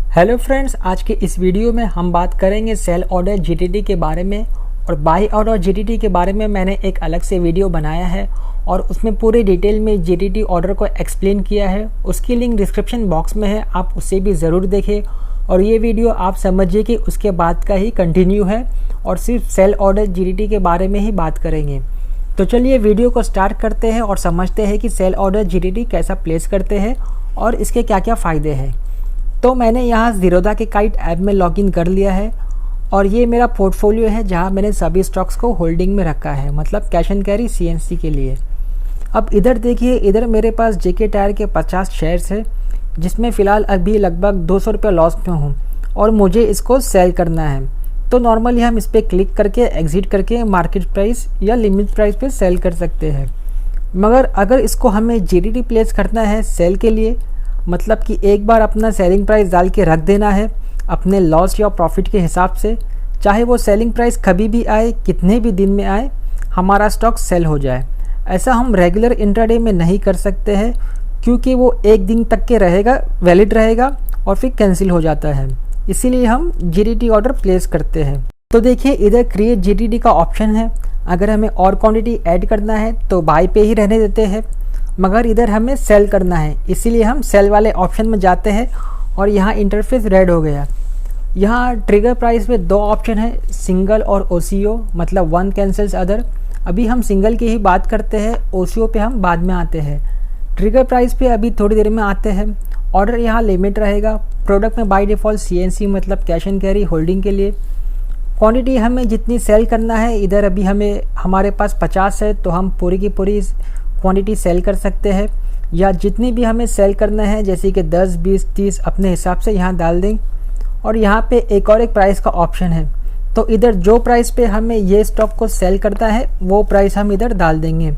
Hello friends, आज के इस वीडियो में हम बात करेंगे सेल ऑर्डर जीटीडी के बारे में। और बाई ऑर्डर जीटीडी के बारे में मैंने एक अलग से वीडियो बनाया है और उसमें पूरे डिटेल में जीटीडी ऑर्डर को एक्सप्लेन किया है। उसकी लिंक डिस्क्रिप्शन बॉक्स में है, आप उसे भी ज़रूर देखें। और ये वीडियो आप समझिए कि उसके बाद का ही कंटिन्यू है और सिर्फ सेल ऑर्डर जीटीडी के बारे में ही बात करेंगे। तो चलिए वीडियो को स्टार्ट करते हैं और समझते हैं कि सेल ऑर्डर जीटीडी कैसा प्लेस करते हैं और इसके क्या क्या फ़ायदे हैं। तो मैंने यहाँ ज़ीरोधा के काइट ऐप में लॉगिन कर लिया है और ये मेरा पोर्टफोलियो है जहाँ मैंने सभी स्टॉक्स को होल्डिंग में रखा है, मतलब कैश एंड कैरी सीएनसी के लिए। अब इधर देखिए, इधर मेरे पास जेके टायर के 50 शेयर्स है जिसमें फ़िलहाल अभी लगभग 200 रुपये लॉस में हूँ और मुझे इसको सेल करना है। तो नॉर्मली हम इस पर क्लिक करके एग्ज़िट करके मार्केट प्राइस या लिमिट प्राइस पे सेल कर सकते हैं। मगर अगर इसको हमें जीटीडी प्लेस करना है सेल के लिए, मतलब कि एक बार अपना सेलिंग प्राइस डाल के रख देना है अपने लॉस या प्रॉफिट के हिसाब से, चाहे वो सेलिंग प्राइस कभी भी आए, कितने भी दिन में आए, हमारा स्टॉक सेल हो जाए। ऐसा हम रेगुलर इंट्राडे में नहीं कर सकते हैं क्योंकि वो एक दिन तक के रहेगा, वैलिड रहेगा और फिर कैंसिल हो जाता है। इसीलिए हम जीटीडी ऑर्डर प्लेस करते हैं। तो देखिए, इधर क्रिएट जीटीडी का ऑप्शन है। अगर हमें और क्वांटिटी ऐड करना है तो बाय पे ही रहने देते हैं, मगर इधर हमें सेल करना है, इसीलिए हम सेल वाले ऑप्शन में जाते हैं और यहाँ इंटरफेस रेड हो गया। यहाँ ट्रिगर प्राइस में दो ऑप्शन है, सिंगल और ओसीओ, मतलब वन कैंसल्स अदर। अभी हम सिंगल की ही बात करते हैं, ओसीओ पे हम बाद में आते हैं। ट्रिगर प्राइस पे अभी थोड़ी देर में आते हैं। ऑर्डर यहाँ लिमिट रहेगा। प्रोडक्ट में बाय डिफ़ॉल्ट सीएनसी, मतलब कैश एंड कैरी होल्डिंग के लिए। क्वांटिटी हमें जितनी सेल करना है, इधर अभी हमारे पास 50 है तो हम पूरी की पूरी क्वांटिटी सेल कर सकते हैं, या जितनी भी हमें सेल करना है जैसे कि 10, 20, 30 अपने हिसाब से यहाँ डाल दें। और यहाँ पे एक प्राइस का ऑप्शन है, तो इधर जो प्राइस पे हमें ये स्टॉक को सेल करता है वो प्राइस हम इधर डाल देंगे।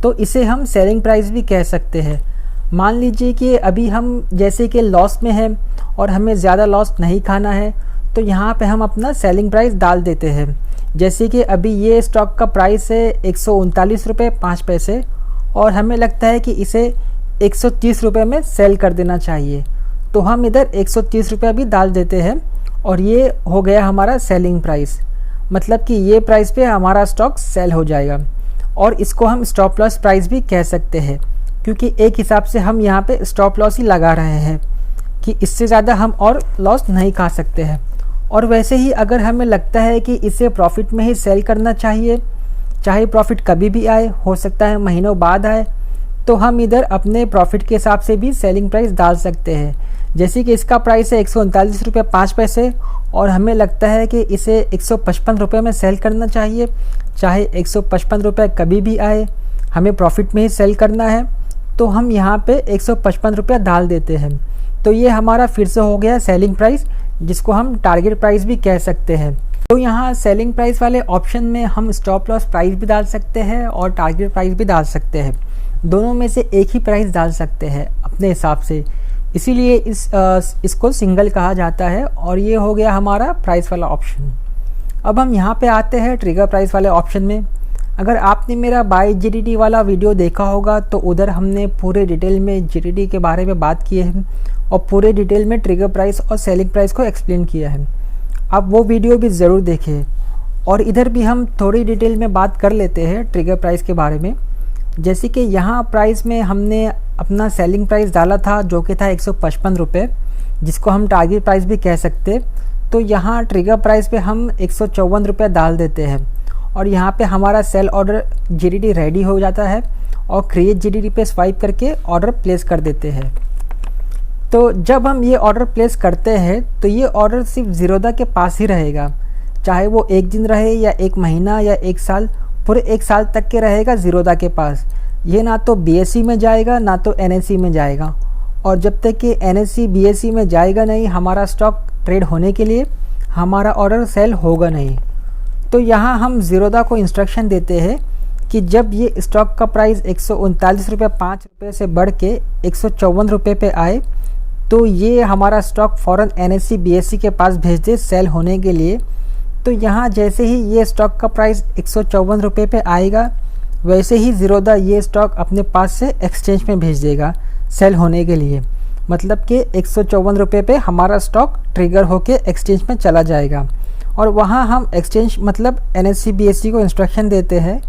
तो इसे हम सेलिंग प्राइस भी कह सकते हैं। मान लीजिए कि अभी हम जैसे कि लॉस में हैं और हमें ज़्यादा लॉस नहीं खाना है, तो यहाँ पे हम अपना सेलिंग प्राइस डाल देते हैं। जैसे कि अभी ये स्टॉक का प्राइस है 139 रुपये 5 पैसे और हमें लगता है कि इसे 130 रुपये में सेल कर देना चाहिए, तो हम इधर 130 रुपये भी डाल देते हैं और ये हो गया हमारा सेलिंग प्राइस। मतलब कि ये प्राइस पे हमारा स्टॉक सेल हो जाएगा। और इसको हम स्टॉप लॉस प्राइस भी कह सकते हैं क्योंकि एक हिसाब से हम यहाँ पे स्टॉप लॉस ही लगा रहे हैं कि इससे ज़्यादा हम और लॉस नहीं खा सकते हैं। और वैसे ही अगर हमें लगता है कि इसे प्रॉफिट में ही सेल करना चाहिए, चाहे प्रॉफिट कभी भी आए, हो सकता है महीनों बाद आए, तो हम इधर अपने प्रॉफिट के हिसाब से भी सेलिंग प्राइस डाल सकते हैं। जैसे कि इसका प्राइस है 139 रुपये 5 पैसे और हमें लगता है कि इसे 155 रुपये में सेल करना चाहिए, चाहे 155 रुपये कभी भी आए, हमें प्रॉफिट में ही सेल करना है, तो हम यहाँ पे 155 रुपये डाल देते हैं। तो ये हमारा फिर से हो गया सेलिंग प्राइस, जिसको हम टारगेट प्राइस भी कह सकते हैं। तो यहाँ सेलिंग प्राइस वाले ऑप्शन में हम स्टॉप लॉस प्राइस भी डाल सकते हैं और टारगेट प्राइस भी डाल सकते हैं। दोनों में से एक ही प्राइस डाल सकते हैं अपने हिसाब से, इसीलिए इसको सिंगल कहा जाता है। और ये हो गया हमारा प्राइस वाला ऑप्शन। अब हम यहाँ पे आते हैं ट्रिगर प्राइस वाले ऑप्शन में। अगर आपने मेरा बाय जीटीडी वाला वीडियो देखा होगा तो उधर हमने पूरे डिटेल में जीटीडी के बारे में बात की है और पूरे डिटेल में ट्रिगर प्राइस और सेलिंग प्राइस को एक्सप्लेन किया है। आप वो वीडियो भी ज़रूर देखें। और इधर भी हम थोड़ी डिटेल में बात कर लेते हैं ट्रिगर प्राइस के बारे में। जैसे कि यहाँ प्राइस में हमने अपना सेलिंग प्राइस डाला था जो कि था 155 रुपये, जिसको हम टारगेट प्राइस भी कह सकते। तो यहाँ ट्रिगर प्राइस पे हम 154 रुपये डाल देते हैं और यहाँ पे हमारा सेल ऑर्डर जीटीडी रेडी हो जाता है और क्रिएट जीटीडी पे स्वाइप करके ऑर्डर प्लेस कर देते हैं। तो जब हम ये ऑर्डर प्लेस करते हैं तो ये ऑर्डर सिर्फ ज़ीरोधा के पास ही रहेगा, चाहे वो एक दिन रहे या एक महीना या एक साल, पूरे एक साल तक के रहेगा ज़ीरोधा के पास। ये ना तो बीएसई में जाएगा ना तो एनएसई में जाएगा, और जब तक कि एनएसई बीएसई में जाएगा नहीं हमारा स्टॉक ट्रेड होने के लिए, हमारा ऑर्डर सेल होगा नहीं। तो यहाँ हम ज़ीरोधा को इंस्ट्रक्शन देते हैं कि जब ये स्टॉक का प्राइस 139 रुपये 5 रुपये से बढ़ के 154 रुपये पे आए तो ये हमारा स्टॉक फ़ौरन एनएसई बीएसई के पास भेज दे सेल होने के लिए। तो यहाँ जैसे ही ये स्टॉक का प्राइस 154 रुपये पे आएगा, वैसे ही ज़ीरोधा ये स्टॉक अपने पास से एक्सचेंज में भेज देगा सेल होने के लिए। मतलब कि 154 रुपये पे हमारा स्टॉक ट्रिगर होके एक्सचेंज में चला जाएगा। और वहाँ हम एक्सचेंज मतलब NSE BSE को इंस्ट्रक्शन देते हैं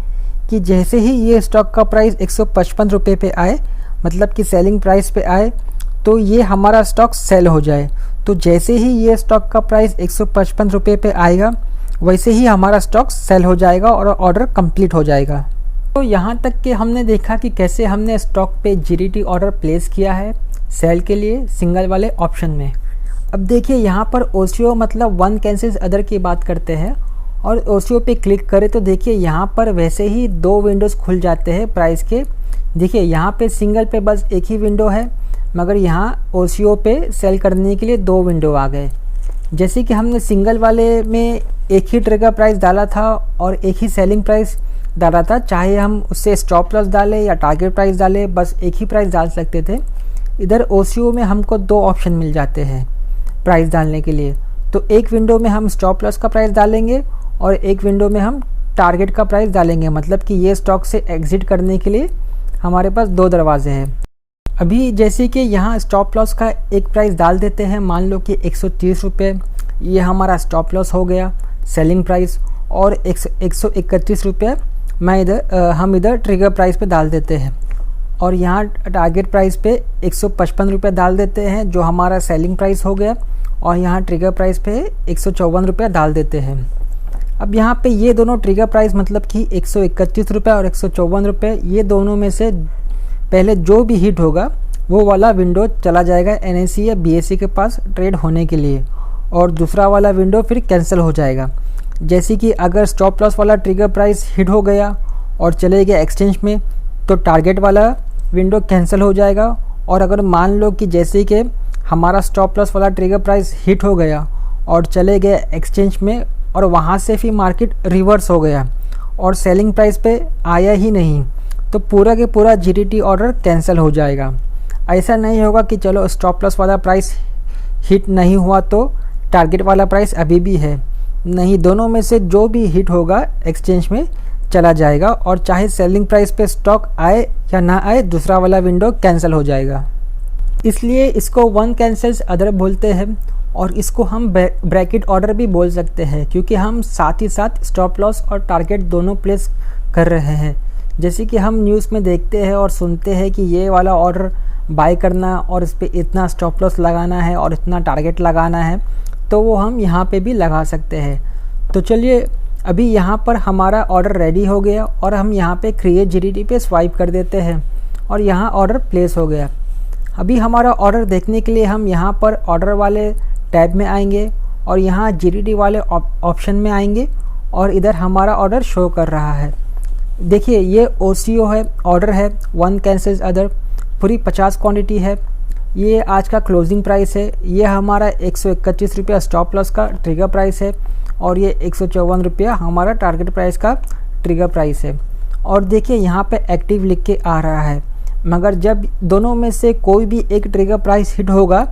कि जैसे ही ये स्टॉक का प्राइस 155 रुपये पे आए, मतलब कि सेलिंग प्राइस पे आए, तो ये हमारा स्टॉक सेल हो जाए। तो जैसे ही ये स्टॉक का प्राइस 155 रुपये पे आएगा, वैसे ही हमारा स्टॉक सेल हो जाएगा और ऑर्डर कंप्लीट हो जाएगा। तो यहाँ तक कि हमने देखा कि कैसे हमने स्टॉक पे GDT ऑर्डर प्लेस किया है सेल के लिए सिंगल वाले ऑप्शन में। अब देखिए यहाँ पर OCO मतलब वन कैंसिल्स अदर की बात करते हैं, और OCO पे क्लिक करें तो देखिए यहाँ पर वैसे ही 2 विंडोज़ खुल जाते हैं प्राइस के। देखिए यहाँ पे सिंगल पे बस एक ही विंडो है, मगर यहाँ OCO पे सेल करने के लिए 2 विंडो आ गए। जैसे कि हमने सिंगल वाले में एक ही ट्रिगर प्राइस डाला था और एक ही सेलिंग प्राइस डाला था, चाहे हम उससे स्टॉप लॉस डालें या टारगेट प्राइस डालें, बस एक ही प्राइस डाल सकते थे। इधर OCO में हमको 2 ऑप्शन मिल जाते हैं प्राइस डालने के लिए। तो एक विंडो में हम स्टॉप लॉस का प्राइस डालेंगे और एक विंडो में हम टारगेट का प्राइस डालेंगे, मतलब कि ये स्टॉक से एग्जिट करने के लिए हमारे पास 2 दरवाजे हैं। अभी जैसे कि यहाँ स्टॉप लॉस का एक प्राइस डाल देते हैं, मान लो कि 130 रुपये, ये हमारा स्टॉप लॉस हो गया सेलिंग प्राइस, और 131 रुपये हम इधर ट्रिगर प्राइस पे डाल देते हैं, और यहाँ टारगेट प्राइस पे 155 रुपये डाल देते हैं जो हमारा सेलिंग प्राइस हो गया, और यहाँ ट्रिगर प्राइस पे 154 रुपये डाल देते हैं। अब यहाँ पे ये दोनों ट्रिगर प्राइस मतलब कि 131 रुपये और 154 रुपये, ये दोनों में से पहले जो भी हिट होगा वो वाला विंडो चला जाएगा NSE या BSE के पास ट्रेड होने के लिए, और दूसरा वाला विंडो फिर कैंसिल हो जाएगा। जैसे कि अगर स्टॉप लॉस वाला ट्रिगर प्राइस हिट हो गया और चले गया एक्सचेंज में, तो टारगेट वाला विंडो कैंसिल हो जाएगा। और अगर मान लो कि जैसे कि हमारा स्टॉप लॉस वाला ट्रिगर प्राइस हिट हो गया और चले गए एक्सचेंज में, और वहाँ से फिर मार्केट रिवर्स हो गया और सेलिंग प्राइस पे आया ही नहीं, तो पूरा के पूरा GDT ऑर्डर कैंसिल हो जाएगा। ऐसा नहीं होगा कि चलो स्टॉप लॉस वाला प्राइस हिट नहीं हुआ तो टारगेट वाला प्राइस अभी भी है, नहीं, दोनों में से जो भी हिट होगा एक्सचेंज में चला जाएगा, और चाहे सेलिंग प्राइस पे स्टॉक आए या ना आए, दूसरा वाला विंडो कैंसिल हो जाएगा। इसलिए इसको वन कैंसिल्स अदर बोलते हैं, और इसको हम ब्रैकेट ऑर्डर भी बोल सकते हैं, क्योंकि हम साथ ही साथ स्टॉप लॉस और टारगेट दोनों प्लेस कर रहे हैं। जैसे कि हम न्यूज़ में देखते हैं और सुनते हैं कि ये वाला ऑर्डर बाय करना और इस पर इतना स्टॉप लॉस लगाना है और इतना टारगेट लगाना है, तो वो हम यहाँ पे भी लगा सकते हैं। तो चलिए अभी यहाँ पर हमारा ऑर्डर रेडी हो गया, और हम यहाँ पे क्रिएट GDT पे स्वाइप कर देते हैं, और यहाँ ऑर्डर प्लेस हो गया। अभी हमारा ऑर्डर देखने के लिए हम यहाँ पर ऑर्डर वाले टैब में आएंगे, और यहाँ GDT वाले ऑप्शन में आएंगे, और इधर हमारा ऑर्डर शो कर रहा है। देखिए ये OCO है, ऑर्डर है वन कैंसिल्स अदर, पूरी 50 क्वांटिटी है। ये आज का क्लोजिंग प्राइस है, ये हमारा 131 रुपया स्टॉप लॉस का ट्रिगर प्राइस है, और ये 154 रुपया हमारा टारगेट प्राइस का ट्रिगर प्राइस है। और देखिए यहाँ पे एक्टिव लिख के आ रहा है, मगर जब दोनों में से कोई भी एक ट्रिगर प्राइस हिट होगा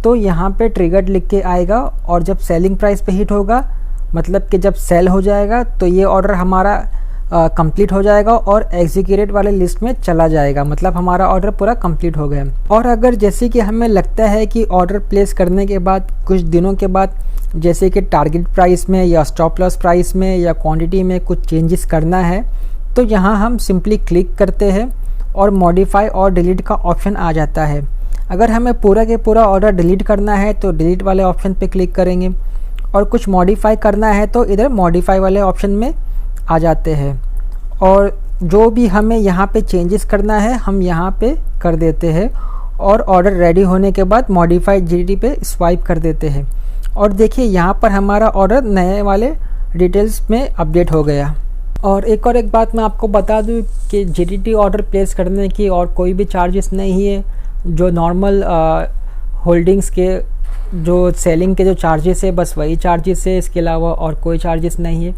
तो यहाँ पे ट्रिगर्ड लिख के आएगा, और जब सेलिंग प्राइस पे हिट होगा, मतलब कि जब सेल हो जाएगा, तो ये ऑर्डर हमारा कंप्लीट हो जाएगा और एग्जीक्यूटेड वाले लिस्ट में चला जाएगा, मतलब हमारा ऑर्डर पूरा कंप्लीट हो गया। और अगर जैसे कि हमें लगता है कि ऑर्डर प्लेस करने के बाद कुछ दिनों के बाद जैसे कि टारगेट प्राइस में या स्टॉप लॉस प्राइस में या क्वांटिटी में कुछ चेंजेस करना है, तो यहाँ हम सिंपली क्लिक करते हैं और मॉडिफाई और डिलीट का ऑप्शन आ जाता है। अगर हमें पूरा के पूरा ऑर्डर डिलीट करना है तो डिलीट वाले ऑप्शन पे क्लिक करेंगे, और कुछ मॉडिफाई करना है तो इधर मॉडिफाई वाले ऑप्शन में आ जाते हैं, और जो भी हमें यहाँ पे चेंजेस करना है हम यहाँ पे कर देते हैं, और ऑर्डर रेडी होने के बाद मॉडिफाइड GDT पे स्वाइप कर देते हैं। और देखिए यहाँ पर हमारा ऑर्डर नए वाले डिटेल्स में अपडेट हो गया। और एक बात मैं आपको बता दूँ कि GDT ऑर्डर प्लेस करने की और कोई भी चार्जेस नहीं है। जो नॉर्मल होल्डिंग्स के जो सेलिंग के जो चार्जेस है, बस वही चार्जेस है, इसके अलावा और कोई चार्जेस नहीं है।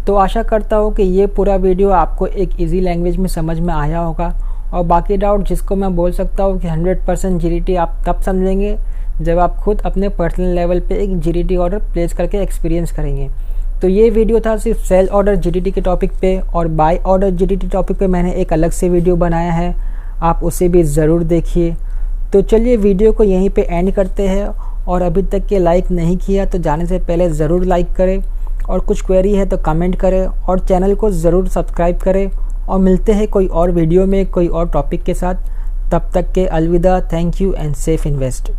तो आशा करता हूँ कि ये पूरा वीडियो आपको एक इजी लैंग्वेज में समझ में आया होगा, और बाकी डाउट जिसको मैं बोल सकता हूँ कि 100% GDT आप तब समझेंगे जब आप खुद अपने पर्सनल लेवल पे एक GDT ऑर्डर प्लेस करके एक्सपीरियंस करेंगे। तो ये वीडियो था सिर्फ सेल ऑर्डर GDT के टॉपिक पे, और बाय ऑर्डर GDT टॉपिक पे मैंने एक अलग से वीडियो बनाया है, आप उसे भी ज़रूर देखिए। तो चलिए वीडियो को यहीं पे एंड करते हैं, और अभी तक के लाइक नहीं किया तो जाने से पहले ज़रूर लाइक करें, और कुछ क्वेरी है तो कमेंट करें, और चैनल को ज़रूर सब्सक्राइब करें। और मिलते हैं कोई और वीडियो में कोई और टॉपिक के साथ। तब तक के अलविदा। Thank you and safe invest.